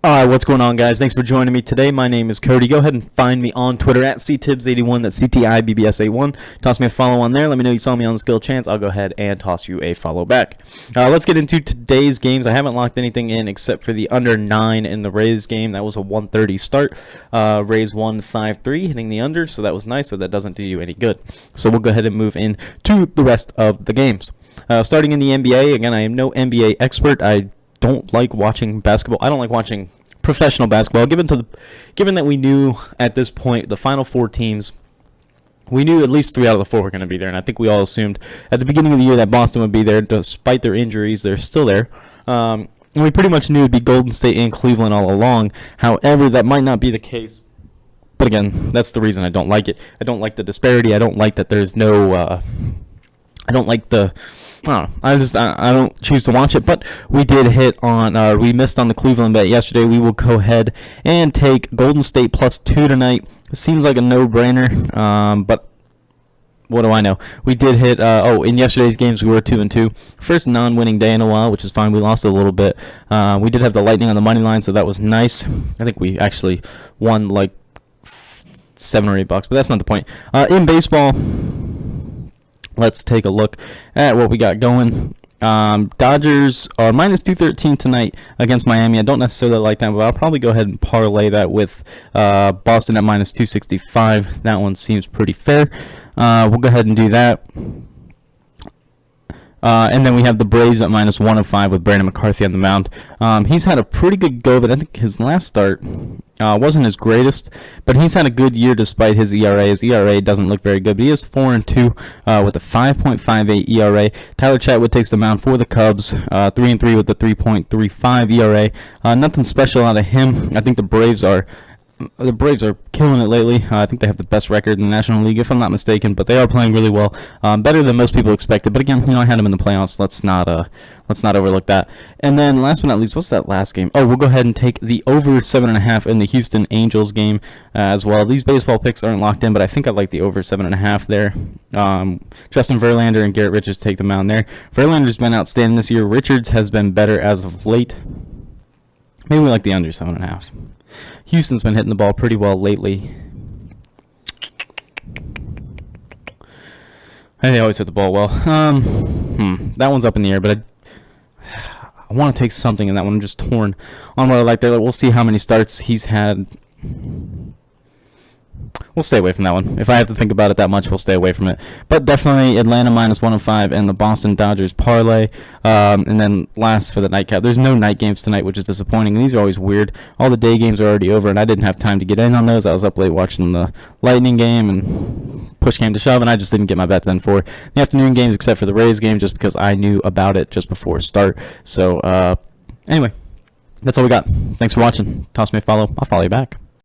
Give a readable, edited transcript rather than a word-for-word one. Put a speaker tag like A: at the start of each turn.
A: Alright, what's going on, guys? Thanks for joining me today. My name is Cody. Go ahead and find me on Twitter at CTibbs81. That's CTIBBS81. Toss me a follow on there. Let me know you saw me on the Skill Chance. I'll go ahead and toss you a follow back. Let's get into today's games. I haven't locked anything in except for the under 9 in the Rays game. That was a 1:30 start. Rays won 5-3, hitting the under, so that was nice, but that doesn't do you any good. So we'll go ahead and move in to the rest of the games. Starting in the NBA, again, I am no NBA expert. I don't like watching basketball. I don't like watching professional basketball. Given that we knew at this point the final 4 teams, we knew at least 3 out of the 4 were going to be there, and I think we all assumed at the beginning of the year that Boston would be there. Despite their injuries, they're still there. And we pretty much knew it'd be Golden State and Cleveland all along. However, that might not be the case. But again, that's the reason I don't like it. I don't like the disparity. I don't like that there's no. I don't like the. I don't choose to watch it, but we did hit on, we missed on the Cleveland bet yesterday. We will go ahead and take Golden State +2 tonight. It seems like a no-brainer, but what do I know? We did hit, in yesterday's games we were 2-2. First non-winning day in a while, which is fine. We lost a little bit. We did have the Lightning on the money line, so that was nice. I think we actually won like $7 or $8, but that's not the point. In baseball, let's take a look at what we got going. Dodgers are -213 tonight against Miami. I don't necessarily like that, but I'll probably go ahead and parlay that with Boston at -265. That one seems pretty fair. We'll go ahead and do that. And then we have the Braves at -105 with Brandon McCarthy on the mound. He's had a pretty good go, but I think his last start wasn't his greatest, but he's had a good year despite his ERA. His ERA doesn't look very good, but he is 4-2 with a 5.58 ERA. Tyler Chatwood takes the mound for the Cubs, 3-3 with the 3.35 ERA. Nothing special out of him. I think the Braves are killing it lately. I think they have the best record in the National League, if I'm not mistaken, but they are playing really well, better than most people expected. But again, I had them in the playoffs. Let's not overlook that. And then, last but not least, what's that last game? Oh, we'll go ahead and take the over 7.5 in the Houston Angels game as well. These baseball picks aren't locked in, but I think I like the over 7.5 there. Justin Verlander and Garrett Richards take the mound there. Verlander's been outstanding this year. Richards has been better as of late. Maybe we like the under 7.5. Houston's been hitting the ball pretty well lately. And they always hit the ball well. That one's up in the air, but I want to take something in that one. I'm just torn on what I like there. We'll see how many starts he's had. We'll stay away from that one. If I have to think about it that much, we'll stay away from it. But definitely Atlanta -105 and the Boston Dodgers parlay. And then last for the nightcap. There's no night games tonight, which is disappointing. These are always weird. All the day games are already over, and I didn't have time to get in on those. I was up late watching the Lightning game, and push came to shove, and I just didn't get my bets in for the afternoon games except for the Rays game just because I knew about it just before start. So, anyway, that's all we got. Thanks for watching. Toss me a follow. I'll follow you back.